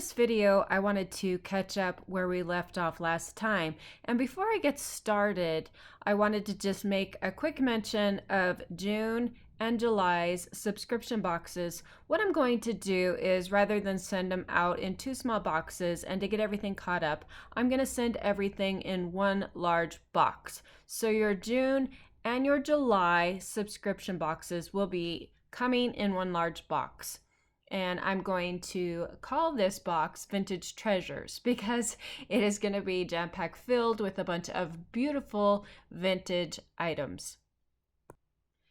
this video, I wanted to catch up where we left off last time. And before I get started, I wanted to just make a quick mention of June and July's subscription boxes. What I'm going to do is, rather than send them out in two small boxes and to get everything caught up, I'm going to send everything in one large box. So your June and your July subscription boxes will be coming in one large box. And I'm going to call this box Vintage Treasures because it is going to be jam-packed filled with a bunch of beautiful vintage items.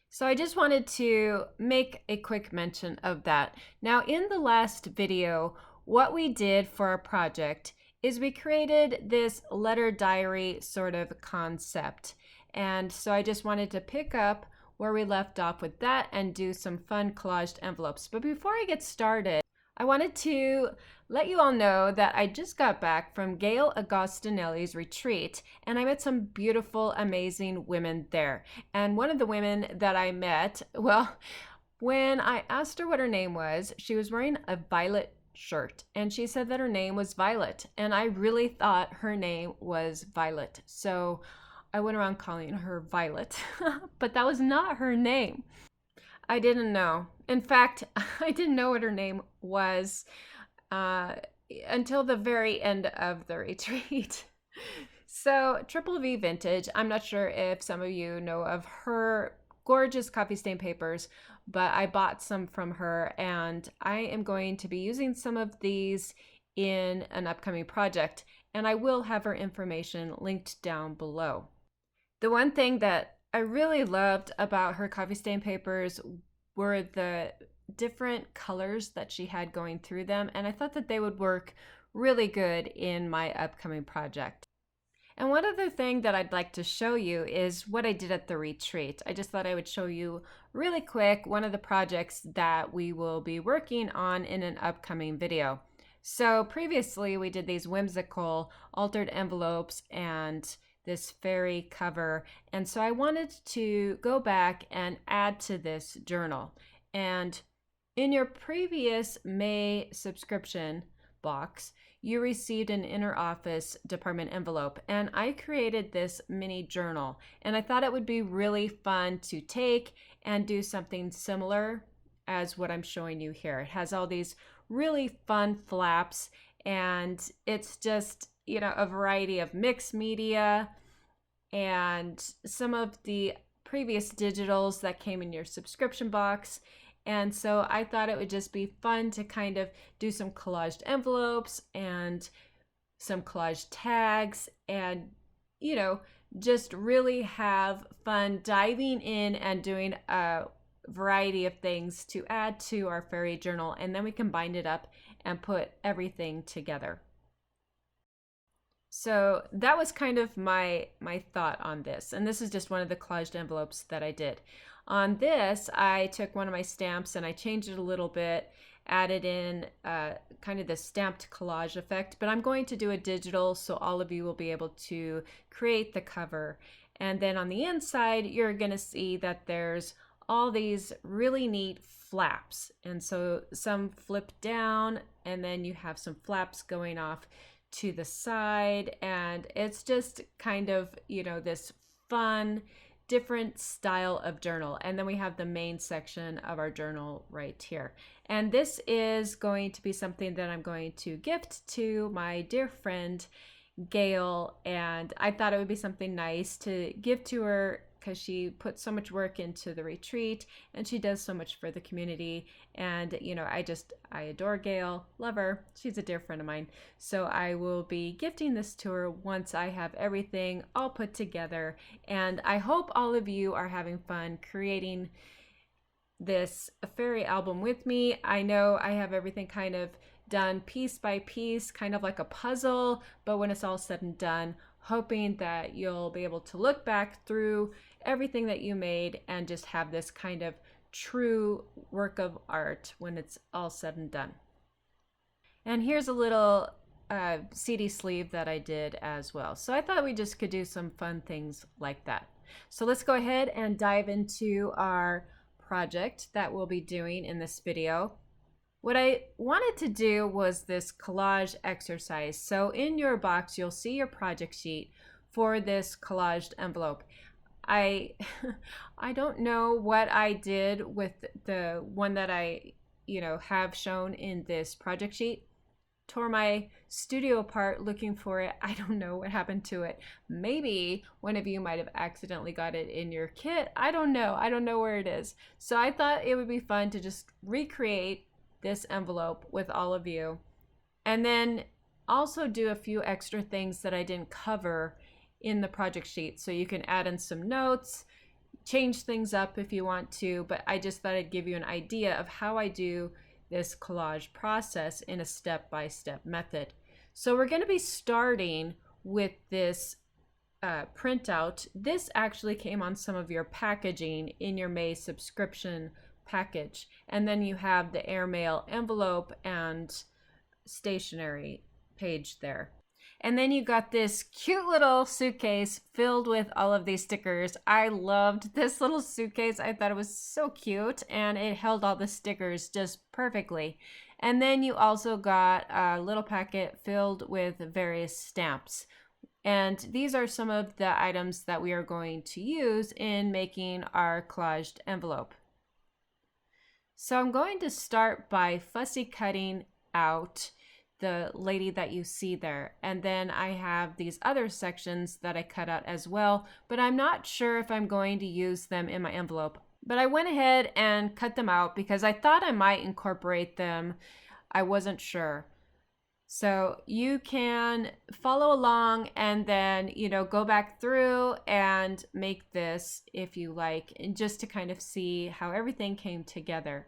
So I just wanted to make a quick mention of that. Now, in the last video, what we did for our project is we created this letter diary sort of concept. And so I just wanted to pick up where we left off with that and do some fun collaged envelopes. But before I get started, I wanted to let you all know that I just got back from Gail Agostinelli's retreat, and I met some beautiful, amazing women there. And one of the women that I met, well, when I asked her what her name was, she was wearing a violet shirt, and she said that her name was Violet, and I really thought her name was Violet. So I went around calling her Violet, but that was not her name. I didn't know. In fact, I didn't know what her name was until the very end of the retreat. So Triple V Vintage, I'm not sure if some of you know of her gorgeous coffee stain papers, but I bought some from her, and I am going to be using some of these in an upcoming project, and I will have her information linked down below. The one thing that I really loved about her coffee stain papers were the different colors that she had going through them, and I thought that they would work really good in my upcoming project. And one other thing that I'd like to show you is what I did at the retreat. I just thought I would show you really quick one of the projects that we will be working on in an upcoming video. So previously we did these whimsical altered envelopes and this fairy cover, and so I wanted to go back and add to this journal. And in your previous May subscription box, you received an inner office department envelope, and I created this mini journal, and I thought it would be really fun to take and do something similar as what I'm showing you here. It has all these really fun flaps, and it's just, you know, a variety of mixed media and some of the previous digitals that came in your subscription box. And so I thought it would just be fun to kind of do some collaged envelopes and some collage tags and, you know, just really have fun diving in and doing a variety of things to add to our fairy journal, and then we can bind it up and put everything together. So that was kind of my thought on this, and this is just one of the collaged envelopes that I did. On this, I took one of my stamps and I changed it a little bit, added in kind of the stamped collage effect, but I'm going to do a digital so all of you will be able to create the cover. And then on the inside, you're going to see that there's all these really neat flaps, and so some flip down, and then you have some flaps going off to the side, and it's just kind of, you know, this fun different style of journal. And then we have the main section of our journal right here, and this is going to be something that I'm going to gift to my dear friend Gail, and I thought it would be something nice to give to her because she put so much work into the retreat and she does so much for the community. And, you know, I adore Gail, love her. She's a dear friend of mine. So I will be gifting this to her once I have everything all put together. And I hope all of you are having fun creating this fairy album with me. I know I have everything kind of done piece by piece, kind of like a puzzle, but when it's all said and done, hoping that you'll be able to look back through everything that you made and just have this kind of true work of art when it's all said and done. And here's a little CD sleeve that I did as well. So I thought we just could do some fun things like that. So let's go ahead and dive into our project that we'll be doing in this video. What I wanted to do was this collage exercise. So in your box, you'll see your project sheet for this collaged envelope. I I don't know what I did with the one that I, have shown in this project sheet. Tore my studio apart looking for it. I don't know what happened to it. Maybe one of you might have accidentally got it in your kit. I don't know. I don't know where it is. So I thought it would be fun to just recreate this envelope with all of you, and then also do a few extra things that I didn't cover in the project sheet. So you can add in some notes, change things up if you want to, but I just thought I'd give you an idea of how I do this collage process in a step-by-step method. So we're going to be starting with this printout. This actually came on some of your packaging in your May subscription package. And then you have the airmail envelope and stationery page there. And then you got this cute little suitcase filled with all of these stickers. I loved this little suitcase. I thought it was so cute, and it held all the stickers just perfectly. And then you also got a little packet filled with various stamps. And these are some of the items that we are going to use in making our collaged envelope. So I'm going to start by fussy cutting out the lady that you see there. And then I have these other sections that I cut out as well, but I'm not sure if I'm going to use them in my envelope. But I went ahead and cut them out because I thought I might incorporate them. I wasn't sure. So you can follow along and then, go back through and make this if you like, and just to kind of see how everything came together.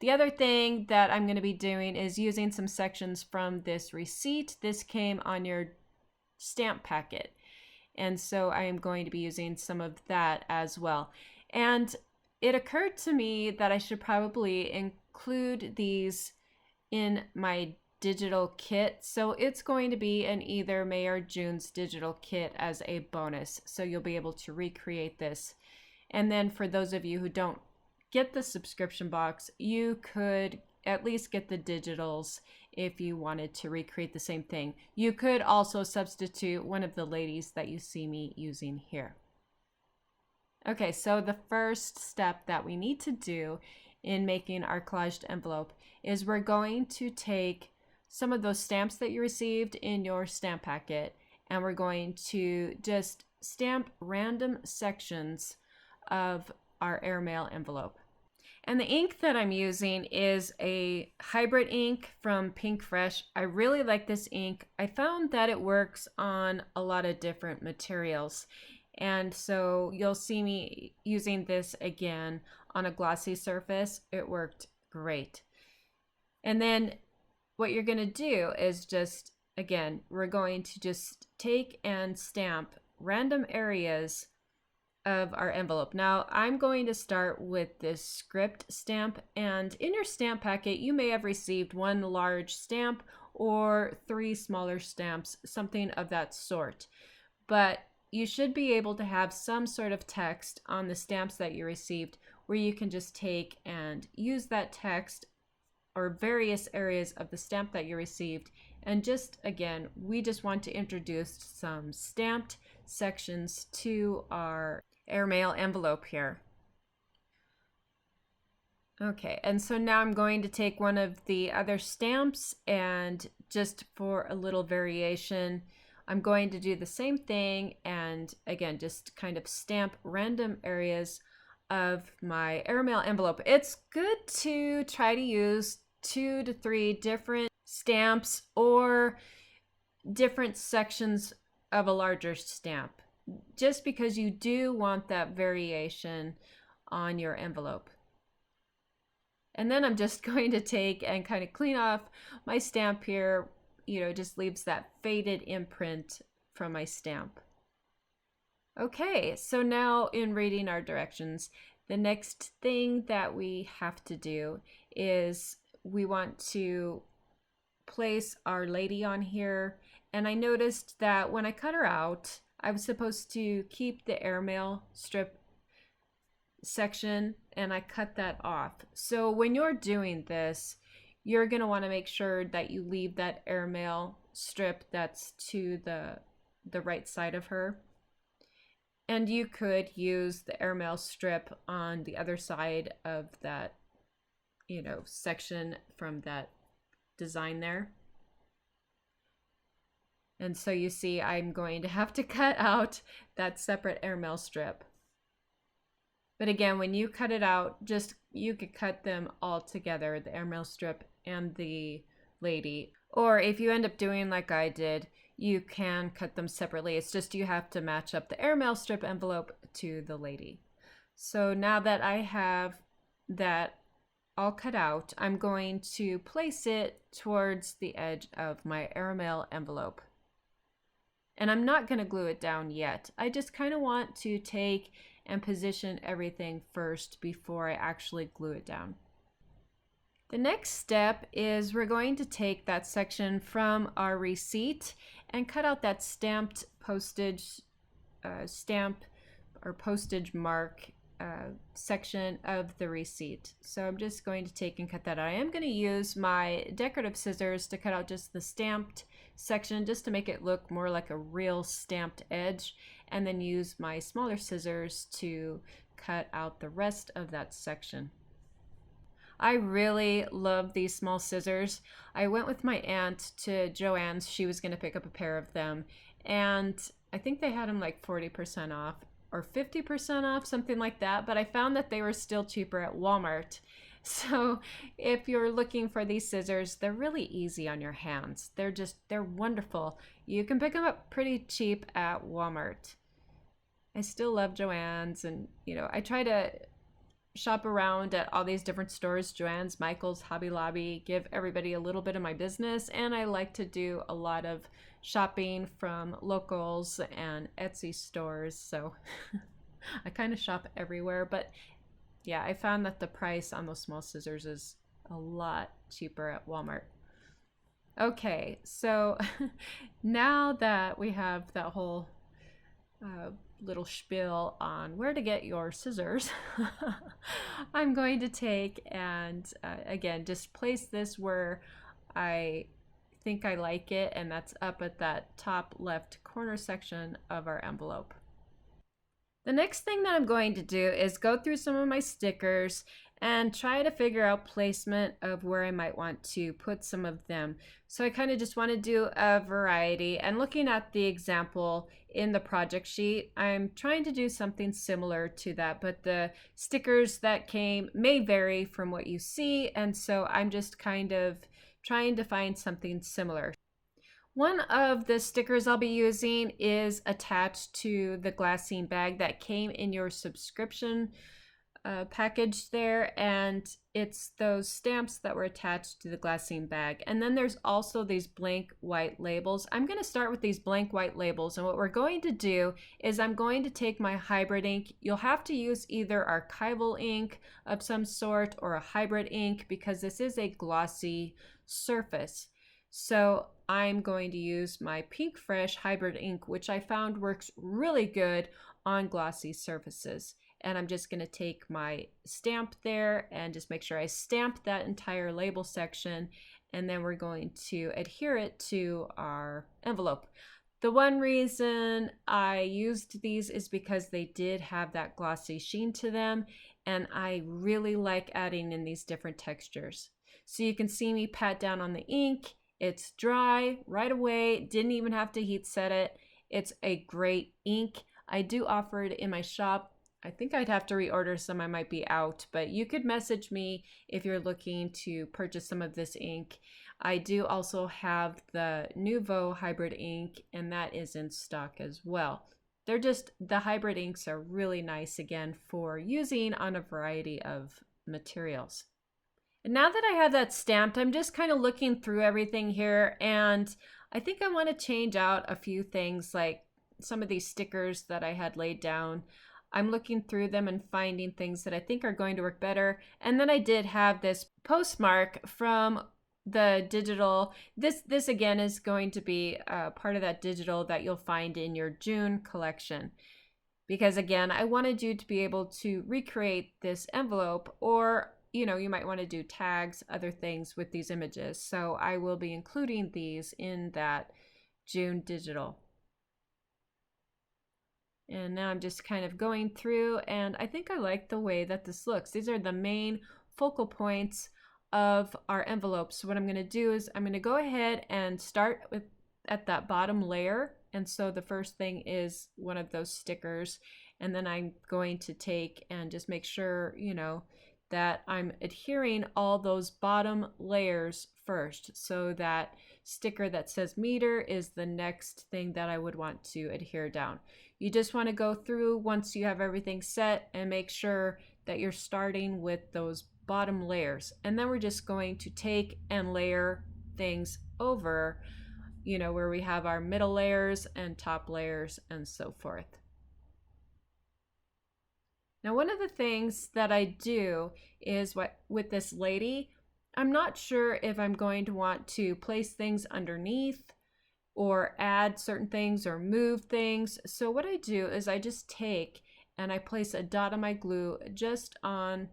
The other thing that I'm going to be doing is using some sections from this receipt. This came on your stamp packet. And so I am going to be using some of that as well. And it occurred to me that I should probably include these in my digital kit. So it's going to be in either May or June's digital kit as a bonus. So you'll be able to recreate this. And then for those of you who don't get the subscription box, you could at least get the digitals if you wanted to recreate the same thing. You could also substitute one of the ladies that you see me using here. Okay, so the first step that we need to do in making our collaged envelope is we're going to take some of those stamps that you received in your stamp packet, and we're going to just stamp random sections of our airmail envelope. And the ink that I'm using is a hybrid ink from Pink Fresh. I really like this ink. I found that it works on a lot of different materials. And so you'll see me using this again on a glossy surface. It worked great. And then what you're going to do is just, again, we're going to just take and stamp random areas of our envelope. Now I'm going to start with this script stamp, and in your stamp packet you may have received one large stamp or 3 smaller stamps, something of that sort. But you should be able to have some sort of text on the stamps that you received where you can just take and use that text or various areas of the stamp that you received. And just again, we just want to introduce some stamped sections to our airmail envelope here. Okay, and so now I'm going to take one of the other stamps, and just for a little variation, I'm going to do the same thing and again just kind of stamp random areas of my airmail envelope. It's good to try to use 2 to 3 different stamps or different sections of a larger stamp, just because you do want that variation on your envelope. And then I'm just going to take and kind of clean off my stamp here, just leaves that faded imprint from my stamp. Okay, so now in reading our directions, the next thing that we have to do is we want to place our lady on here. And I noticed that when I cut her out, I was supposed to keep the airmail strip section, and I cut that off. So when you're doing this, you're going to want to make sure that you leave that airmail strip that's to the right side of her. And you could use the airmail strip on the other side of that, section from that design there. And so you see, I'm going to have to cut out that separate airmail strip. But again, when you cut it out, you could cut them all together, the airmail strip and the lady. Or if you end up doing like I did, you can cut them separately. It's just you have to match up the airmail strip envelope to the lady. So now that I have that all cut out, I'm going to place it towards the edge of my airmail envelope. And I'm not going to glue it down yet. I just kind of want to take and position everything first before I actually glue it down. The next step is we're going to take that section from our receipt and cut out that stamped postage stamp or postage mark section of the receipt. So I'm just going to take and cut that out. I am going to use my decorative scissors to cut out just the stamped section just to make it look more like a real stamped edge, and then use my smaller scissors to cut out the rest of that section. I really love these small scissors. I went with my aunt to Joann's. She was going to pick up a pair of them, and I think they had them like 40% off or 50% off, something like that, but I found that they were still cheaper at Walmart. So if you're looking for these scissors, they're really easy on your hands. They're wonderful. You can pick them up pretty cheap at Walmart. I still love Joann's, and I try to shop around at all these different stores, Joann's, Michael's, Hobby Lobby, give everybody a little bit of my business, and I like to do a lot of shopping from locals and Etsy stores, so I kind of shop everywhere. But yeah, I found that the price on those small scissors is a lot cheaper at Walmart. Okay, so now that we have that whole little spiel on where to get your scissors, I'm going to take and again just place this where I think I like it, and that's up at that top left corner section of our envelope. The next thing that I'm going to do is go through some of my stickers and try to figure out placement of where I might want to put some of them. So I kind of just want to do a variety, and looking at the example in the project sheet, I'm trying to do something similar to that, but the stickers that came may vary from what you see, and so I'm just kind of trying to find something similar. One of the stickers I'll be using is attached to the glassine bag that came in your subscription package there, and it's those stamps that were attached to the glassine bag. And then there's also these blank white labels. I'm going to start with these blank white labels, and what we're going to do is I'm going to take my hybrid ink. You'll have to use either archival ink of some sort or a hybrid ink because this is a glossy surface. So I'm going to use my Pink Fresh hybrid ink, which I found works really good on glossy surfaces. And I'm just going to take my stamp there and just make sure I stamp that entire label section, and then we're going to adhere it to our envelope. The one reason I used these is because they did have that glossy sheen to them, and I really like adding in these different textures. So you can see me pat down on the ink. It's dry right away, didn't even have to heat set it. It's a great ink. I do offer it in my shop. I think I'd have to reorder some, I might be out, but you could message me if you're looking to purchase some of this ink. I do also have the Nuvo hybrid ink, and that is in stock as well. The hybrid inks are really nice again for using on a variety of materials. And now that I have that stamped, I'm just kind of looking through everything here, and I think I want to change out a few things, like some of these stickers that I had laid down. I'm looking through them and finding things that I think are going to work better. And then I did have this postmark from the digital. This again is going to be part of that digital that you'll find in your June collection. Because again, I wanted you to be able to recreate this envelope or you know, you might want to do tags, other things with these images. So I will be including these in that June digital. And now I'm just kind of going through, and I think I like the way that this looks. These are the main focal points of our envelope. So what I'm going to do is I'm going to go ahead and start with at that bottom layer. And so the first thing is one of those stickers. And then I'm going to take and just make sure, you know, that I'm adhering all those bottom layers first. So that sticker that says meter is the next thing that I would want to adhere down. You just want to go through once you have everything set and make sure that you're starting with those bottom layers. And then we're just going to take and layer things over, you know, where we have our middle layers and top layers and so forth. Now, one of the things that I do is with this lady, I'm not sure if I'm going to want to place things underneath or add certain things or move things. So what I do is I just take and I place a dot of my glue just on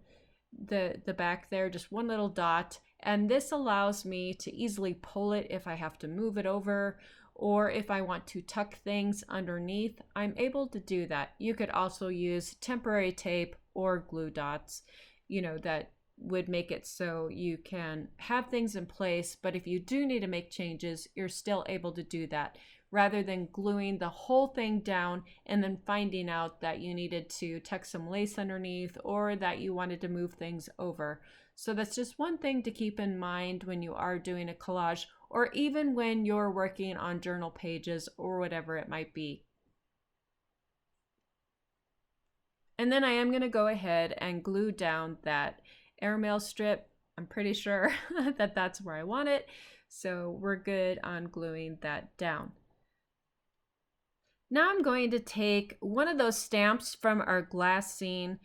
the back there, just one little dot. And this allows me to easily pull it if I have to move it over, or if I want to tuck things underneath, I'm able to do that. You could also use temporary tape or glue dots, you know, that would make it so you can have things in place, but if you do need to make changes, you're still able to do that rather than gluing the whole thing down and then finding out that you needed to tuck some lace underneath or that you wanted to move things over. So that's just one thing to keep in mind when you are doing a collage, or even when you're working on journal pages or whatever it might be. And then I am going to go ahead and glue down that airmail strip. I'm pretty sure that that's where I want it. So we're good on gluing that down. Now I'm going to take one of those stamps from our glassine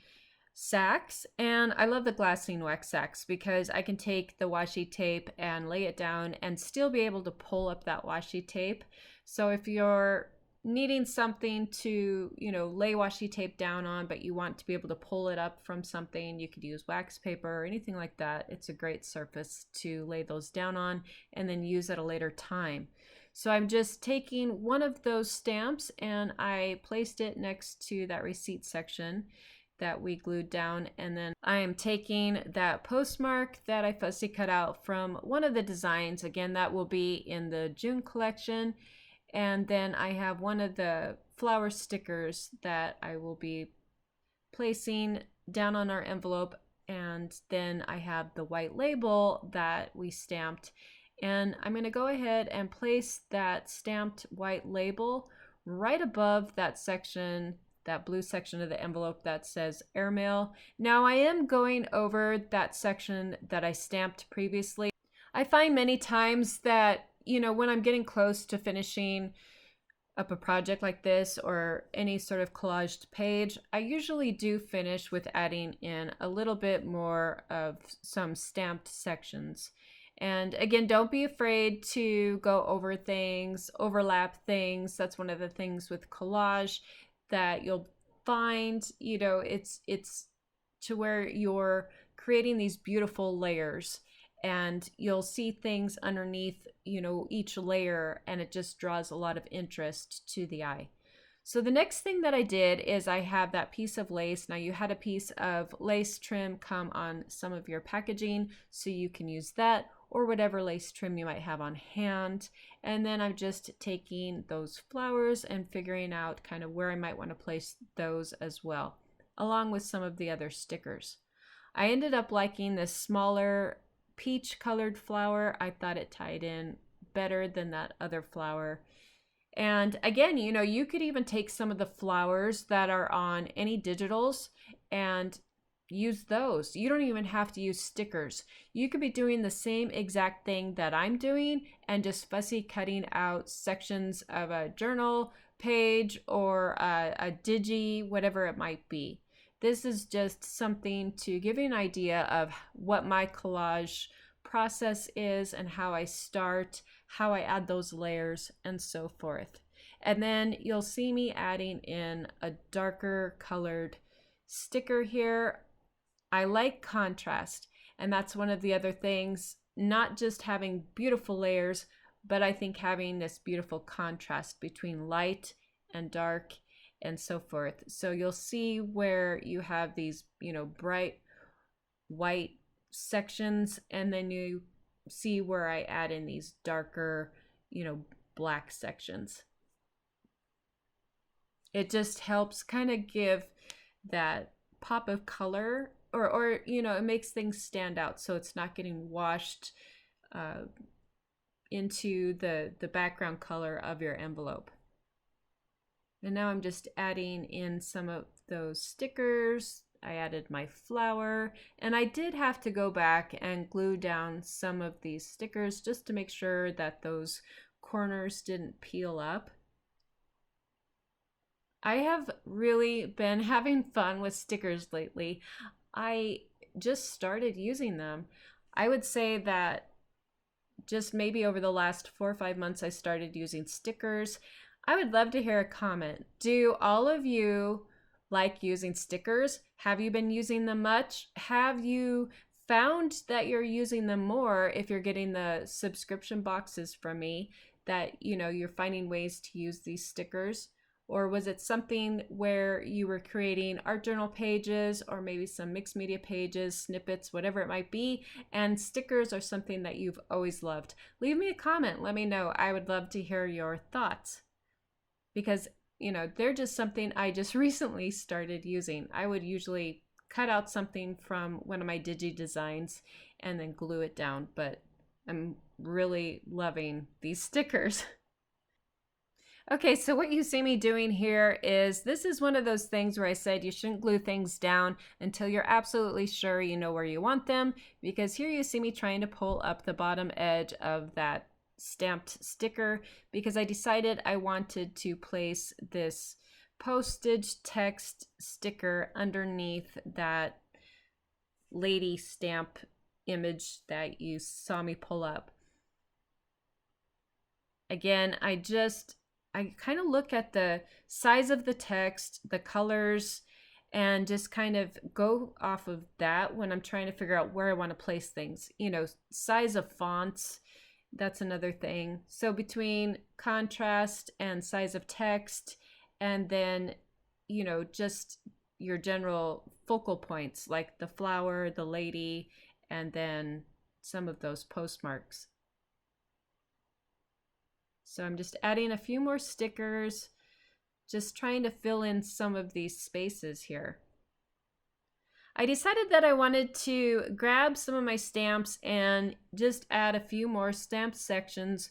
sacks, and I love the glassine wax sacks because I can take the washi tape and lay it down and still be able to pull up that washi tape. So if you're needing something to, you know, lay washi tape down on, but you want to be able to pull it up from something, you could use wax paper or anything like that. It's a great surface to lay those down on and then use at a later time. So I'm just taking one of those stamps and I placed it next to that receipt section that we glued down, and then I am taking that postmark that I fussy cut out from one of the designs. Again, that will be in the June collection. And then I have one of the flower stickers that I will be placing down on our envelope, and then I have the white label that we stamped, and I'm going to go ahead and place that stamped white label right above that section, that blue section of the envelope that says airmail. Now I am going over that section that I stamped previously. I find many times that, you know, when I'm getting close to finishing up a project like this or any sort of collaged page, I usually do finish with adding in a little bit more of some stamped sections. And again, don't be afraid to go over things, overlap things. That's one of the things with collage that you'll find, you know, it's to where you're creating these beautiful layers and you'll see things underneath, you know, each layer, and it just draws a lot of interest to the eye. So the next thing that I did is I have that piece of lace. Now you had a piece of lace trim come on some of your packaging, so you can use that or whatever lace trim you might have on hand. And then I'm just taking those flowers and figuring out kind of where I might want to place those as well, along with some of the other stickers. I ended up liking this smaller peach colored flower. I thought it tied in better than that other flower. And again, you know, you could even take some of the flowers that are on any digitals and use those. You don't even have to use stickers. You could be doing the same exact thing that I'm doing and just fussy cutting out sections of a journal page or a digi, whatever it might be. This is just something to give you an idea of what my collage process is and how I start, how I add those layers, and so forth. And then you'll see me adding in a darker colored sticker here. I like contrast. And that's one of the other things, not just having beautiful layers, but I think having this beautiful contrast between light and dark and so forth. So you'll see where you have these, bright white sections, and then you see where I add in these darker, black sections. It just helps kind of give that pop of color, or it makes things stand out, so it's not getting washed into the background color of your envelope. And now I'm just adding in some of those stickers. I added my flower, and I did have to go back and glue down some of these stickers just to make sure that those corners didn't peel up. I have really been having fun with stickers lately. I just started using them. I would say that just maybe over the last 4 or 5 months I started using stickers. I would love to hear a comment. Do all of you like using stickers? Have you been using them much? Have you found that you're using them more if you're getting the subscription boxes from me, that you're finding ways to use these stickers? Or was it something where you were creating art journal pages or maybe some mixed media pages, snippets, whatever it might be, and stickers are something that you've always loved? Leave me a comment. Let me know. I would love to hear your thoughts, because they're just something I just recently started using. I would usually cut out something from one of my digi designs and then glue it down, but I'm really loving these stickers. Okay, so what you see me doing here is, this is one of those things where I said you shouldn't glue things down until you're absolutely sure you know where you want them, because here you see me trying to pull up the bottom edge of that stamped sticker, because I decided I wanted to place this postage text sticker underneath that lady stamp image that you saw me pull up. Again, I kind of look at the size of the text, the colors, and just kind of go off of that when I'm trying to figure out where I want to place things. Size of fonts, that's another thing. So between contrast and size of text, and then, just your general focal points like the flower, the lady, and then some of those postmarks. So I'm just adding a few more stickers, just trying to fill in some of these spaces here. I decided that I wanted to grab some of my stamps and just add a few more stamp sections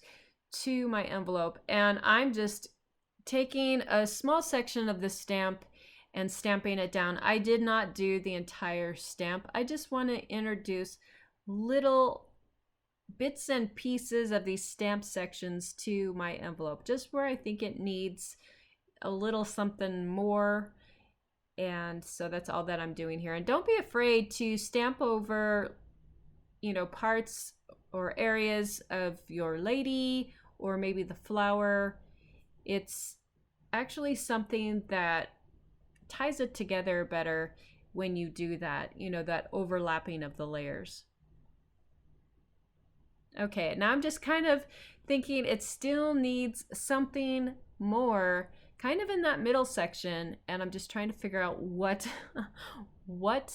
to my envelope. And I'm just taking a small section of the stamp and stamping it down. I did not do the entire stamp. I just want to introduce little bits and pieces of these stamp sections to my envelope, just where I think it needs a little something more. And so that's all that I'm doing here. And don't be afraid to stamp over, parts or areas of your lady or maybe the flower. It's actually something that ties it together better when you do that, that overlapping of the layers. Okay, now I'm just kind of thinking it still needs something more kind of in that middle section, and I'm just trying to figure out what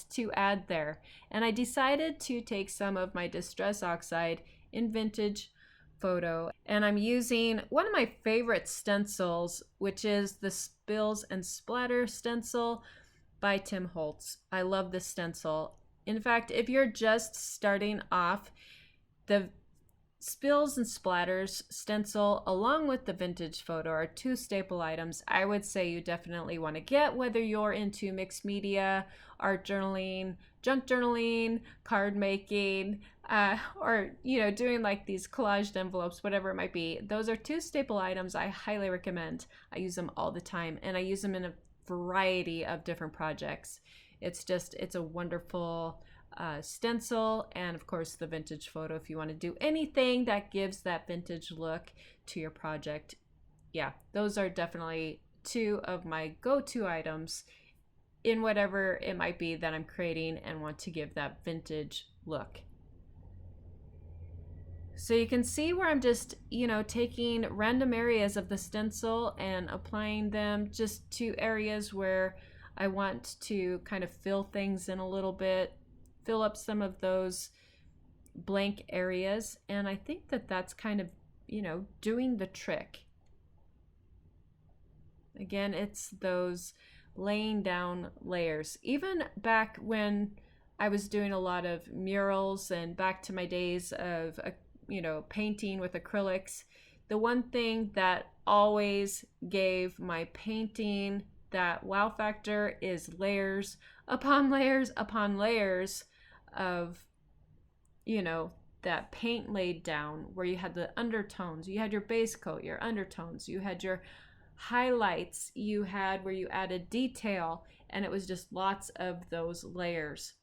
to add there. And I decided to take some of my Distress Oxide in Vintage Photo, and I'm using one of my favorite stencils, which is the Spills and Splatter stencil by Tim Holtz. I love this stencil. In fact, if you're just starting off, the Spills and Splatters stencil along with the Vintage Photo are two staple items I would say you definitely want to get, whether you're into mixed media, art journaling, junk journaling, card making, or doing like these collaged envelopes, whatever it might be. Those are two staple items I highly recommend. I use them all the time, and I use them in a variety of different projects. It's a wonderful stencil, and of course the Vintage Photo if you want to do anything that gives that vintage look to your project. Yeah, those are definitely two of my go-to items in whatever it might be that I'm creating and want to give that vintage look. So you can see where I'm just, taking random areas of the stencil and applying them just to areas where I want to kind of fill things in a little bit, fill up some of those blank areas. And I think that that's kind of, doing the trick. Again, it's those laying down layers. Even back when I was doing a lot of murals and back to my days of, painting with acrylics, the one thing that always gave my painting that wow factor is layers upon layers upon layers of, that paint laid down, where you had the undertones, you had your base coat, your undertones, you had your highlights, you had where you added detail, and it was just lots of those layers.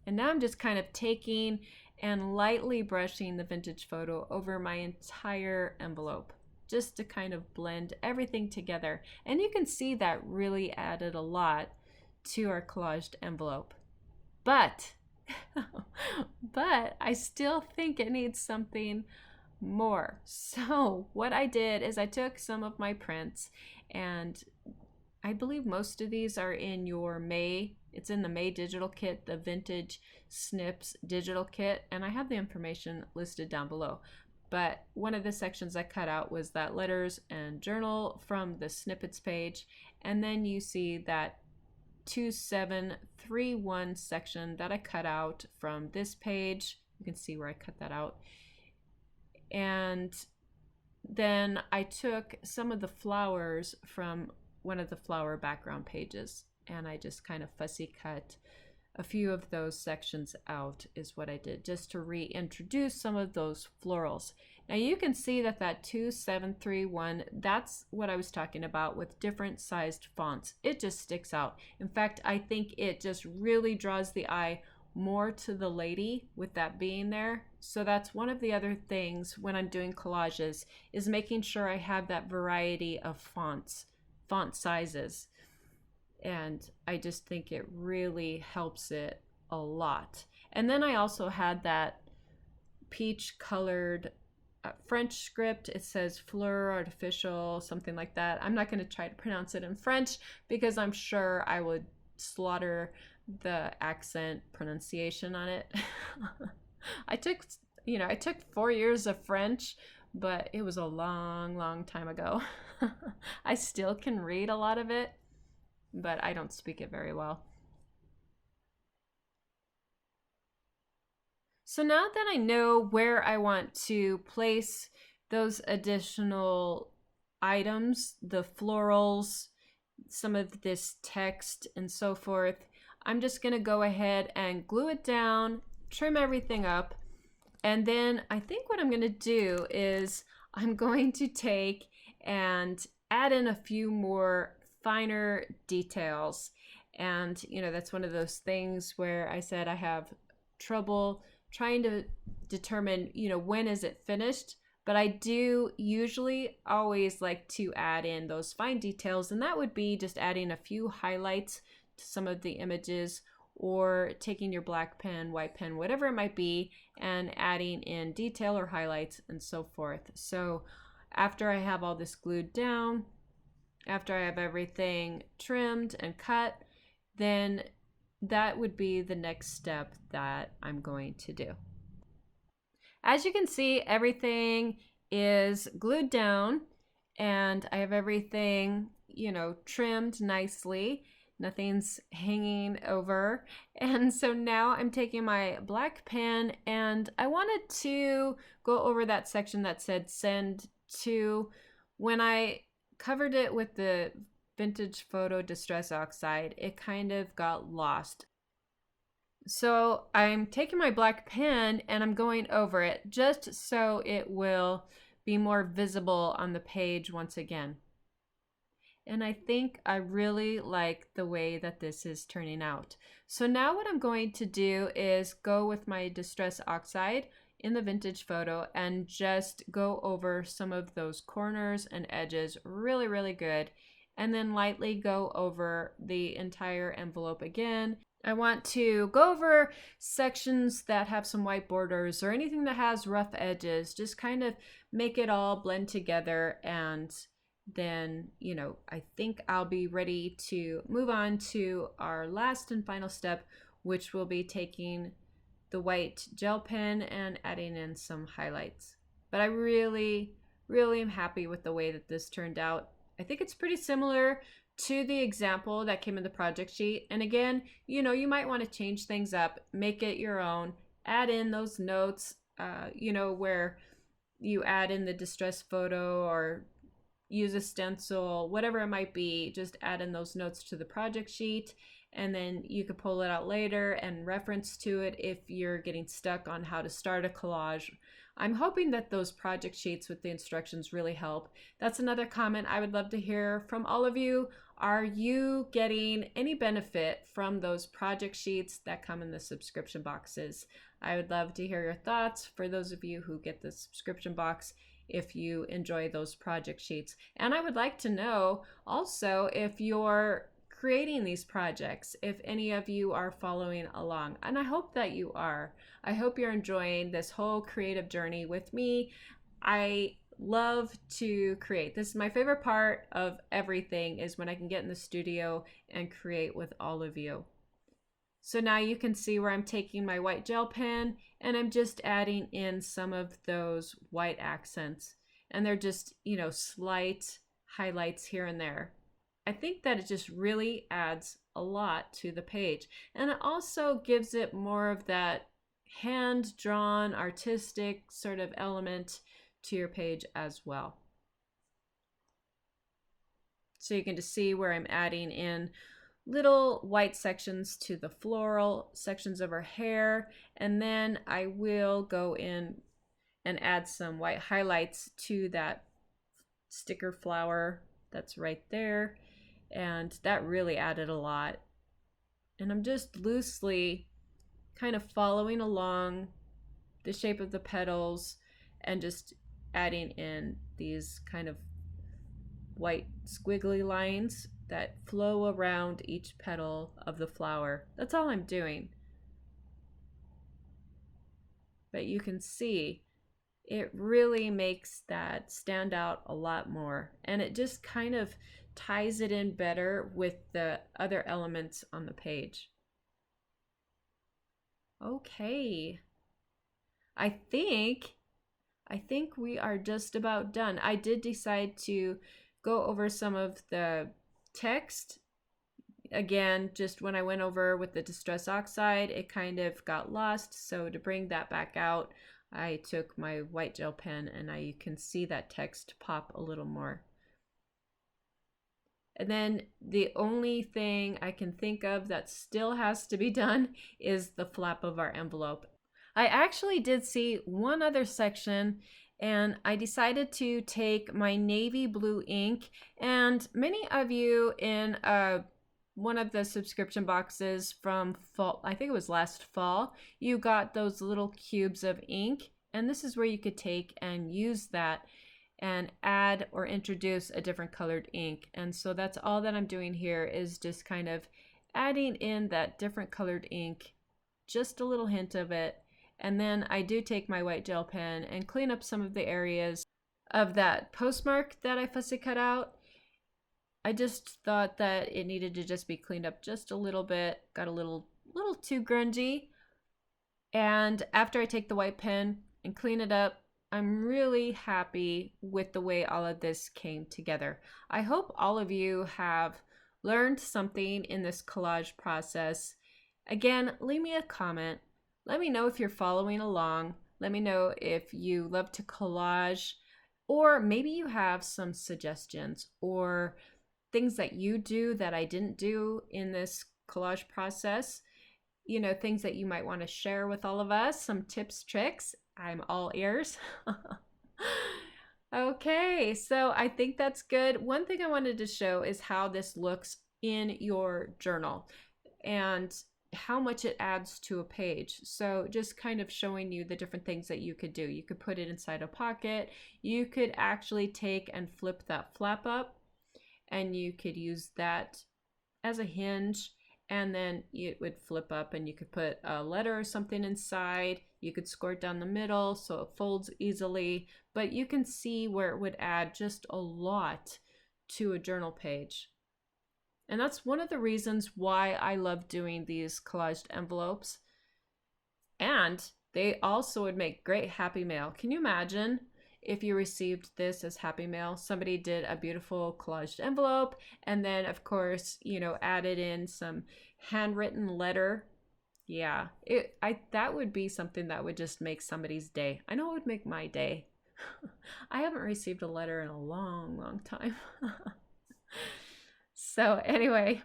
And now I'm just kind of taking and lightly brushing the vintage photo over my entire envelope, just to kind of blend everything together. And you can see that really added a lot to our collaged envelope. But I still think it needs something more. So what I did is I took some of my prints, and I believe most of these are in your May. It's in the May Digital Kit, the Vintage Snips Digital Kit, and I have the information listed down below. But one of the sections I cut out was that letters and journal from the snippets page, and then you see that 2731 section that I cut out from this page. You can see where I cut that out. And then I took some of the flowers from one of the flower background pages, and I just kind of fussy cut a few of those sections out is what I did, just to reintroduce some of those florals. Now you can see that 2731, that's what I was talking about with different sized fonts. It just sticks out. In fact, I think it just really draws the eye more to the lady with that being there. So that's one of the other things when I'm doing collages, is making sure I have that variety of fonts, font sizes. And I just think it really helps it a lot. And then I also had that peach colored French script. It says Fleur Artificial, something like that. I'm not going to try to pronounce it in French because I'm sure I would slaughter the accent pronunciation on it. I took 4 years of French, but it was a long time ago. I still can read a lot of it, but I don't speak it very well. So now that I know where I want to place those additional items, the florals, some of this text and so forth, I'm just going to go ahead and glue it down, trim everything up, and then I think what I'm going to do is I'm going to take and add in a few more finer details. And that's one of those things where I said I have trouble trying to determine when is it finished, but I do usually always like to add in those fine details, and that would be just adding a few highlights to some of the images, or taking your black pen, white pen, whatever it might be, and adding in detail or highlights and so forth. So after I have all this glued down, after I have everything trimmed and cut, then that would be the next step that I'm going to do. As you can see, everything is glued down and I have everything, trimmed nicely. Nothing's hanging over. And so now I'm taking my black pen and I wanted to go over that section that said send to. When I covered it with the vintage photo distress oxide, it kind of got lost. So I'm taking my black pen and I'm going over it just so it will be more visible on the page once again. And I think I really like the way that this is turning out. So now what I'm going to do is go with my distress oxide in the vintage photo and just go over some of those corners and edges really good, and then lightly go over the entire envelope again. I want to go over sections that have some white borders or anything that has rough edges, just kind of make it all blend together. And then, I think I'll be ready to move on to our last and final step, which will be taking the white gel pen and adding in some highlights. But I really, really am happy with the way that this turned out. I think it's pretty similar to the example that came in the project sheet. And again, you might want to change things up, make it your own, add in those notes, where you add in the distress photo or use a stencil, whatever it might be, just add in those notes to the project sheet. And then you could pull it out later and reference to it if you're getting stuck on how to start a collage. I'm hoping that those project sheets with the instructions really help. That's another comment I would love to hear from all of you. Are you getting any benefit from those project sheets that come in the subscription boxes? I would love to hear your thoughts for those of you who get the subscription box, if you enjoy those project sheets. And I would like to know also if you're creating these projects, if any of you are following along. And I hope that you are. I hope you're enjoying this whole creative journey with me. I love to create. This is my favorite part of everything, is when I can get in the studio and create with all of you. So now you can see where I'm taking my white gel pen and I'm just adding in some of those white accents. And they're just, slight highlights here and there. I think that it just really adds a lot to the page. And it also gives it more of that hand-drawn, artistic sort of element to your page as well. So you can just see where I'm adding in little white sections to the floral sections of her hair. And then I will go in and add some white highlights to that sticker flower that's right there. And that really added a lot. And I'm just loosely kind of following along the shape of the petals and just adding in these kind of white squiggly lines that flow around each petal of the flower. That's all I'm doing. But you can see it really makes that stand out a lot more. And it just kind of ties it in better with the other elements on the page. Okay. I think we are just about done. I did decide to go over some of the text. Again, just when I went over with the Distress Oxide, it kind of got lost. So to bring that back out, I took my white gel pen and now you can see that text pop a little more. And then the only thing I can think of that still has to be done is the flap of our envelope. I actually did see one other section, and I decided to take my navy blue ink, and many of you in one of the subscription boxes from fall, I think it was last fall, you got those little cubes of ink, and this is where you could take and use that and add or introduce a different colored ink. And so that's all that I'm doing here, is just kind of adding in that different colored ink, just a little hint of it. And then I do take my white gel pen and clean up some of the areas of that postmark that I fussy cut out. I just thought that it needed to just be cleaned up just a little bit, got a little too grungy. And after I take the white pen and clean it up, I'm really happy with the way all of this came together. I hope all of you have learned something in this collage process. Again, leave me a comment. Let me know if you're following along. Let me know if you love to collage, or maybe you have some suggestions or things that you do that I didn't do in this collage process. Things that you might want to share with all of us, some tips, tricks. I'm all ears. Okay, so I think that's good. One thing I wanted to show is how this looks in your journal and how much it adds to a page. So just kind of showing you the different things that you could do. You could put it inside a pocket. You could actually take and flip that flap up and you could use that as a hinge, and then it would flip up and you could put a letter or something inside. You could score it down the middle so it folds easily, but you can see where it would add just a lot to a journal page. And that's one of the reasons why I love doing these collaged envelopes. And they also would make great happy mail. Can you imagine if you received this as happy mail? Somebody did a beautiful collaged envelope and then, of course, you know, added in some handwritten letter. Yeah, that would be something that would just make somebody's day. I know it would make my day. I haven't received a letter in a long time. So anyway,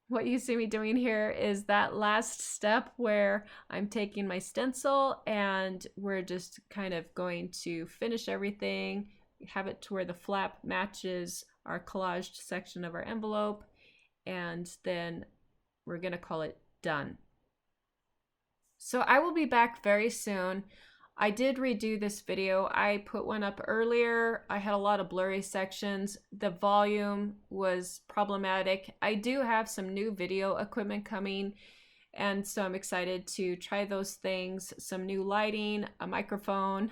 what you see me doing here is that last step where I'm taking my stencil and we're just kind of going to finish everything, have it to where the flap matches our collaged section of our envelope, and then we're gonna call it done. So I will be back very soon. I did redo this video. I put one up earlier. I had a lot of blurry sections. The volume was problematic. I do have some new video equipment coming, and so I'm excited to try those things. Some new lighting, a microphone,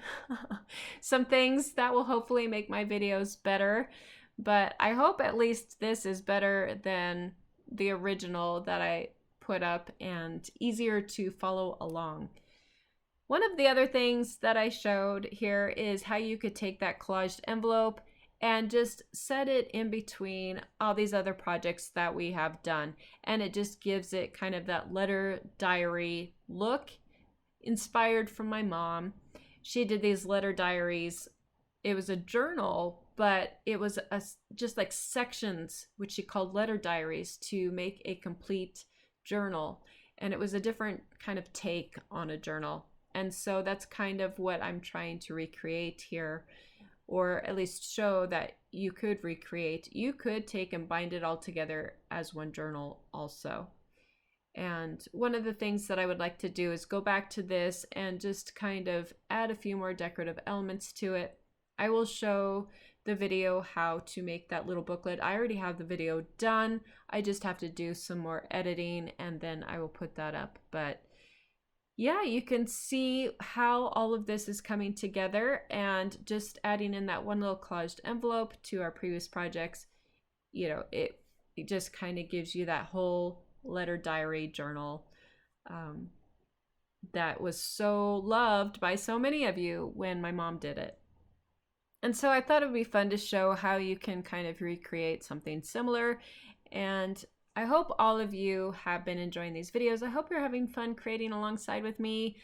some things that will hopefully make my videos better. But I hope at least this is better than the original that I put up and easier to follow along. One of the other things that I showed here is how you could take that collaged envelope and just set it in between all these other projects that we have done. And it just gives it kind of that letter diary look, inspired from my mom. She did these letter diaries. It was a journal, but it was just like sections, which she called letter diaries, to make a complete journal. And it was a different kind of take on a journal. And so that's kind of what I'm trying to recreate here, or at least show that you could recreate. You could take and bind it all together as one journal also. And one of the things that I would like to do is go back to this and just kind of add a few more decorative elements to it. I will show the video how to make that little booklet. I already have the video done. I just have to do some more editing and then I will put that up. But yeah, you can see how all of this is coming together, and just adding in that one little collaged envelope to our previous projects, you know, it just kind of gives you that whole letter diary journal that was so loved by so many of you when my mom did it. And so I thought it would be fun to show how you can kind of recreate something similar. And I hope all of you have been enjoying these videos. I hope you're having fun creating alongside with me.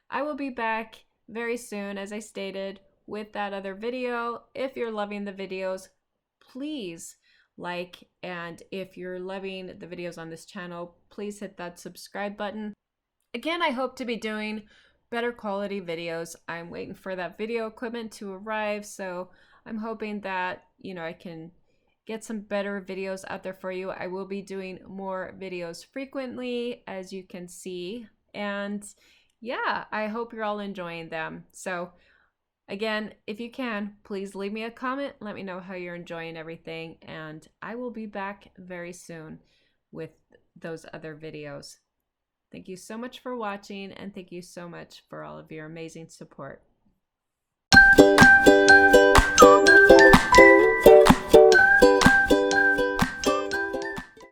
I will be back very soon, as I stated, with that other video. If you're loving the videos, please like, and if you're loving the videos on this channel, please hit that subscribe button. Again, I hope to be doing better quality videos. I'm waiting for that video equipment to arrive, so I'm hoping that, you know, I can get some better videos out there for you. I will be doing more videos frequently, as you can see, and yeah, I hope you're all enjoying them. So again, if you can, please leave me a comment, let me know how you're enjoying everything, and I will be back very soon with those other videos. Thank you so much for watching, and thank you so much for all of your amazing support.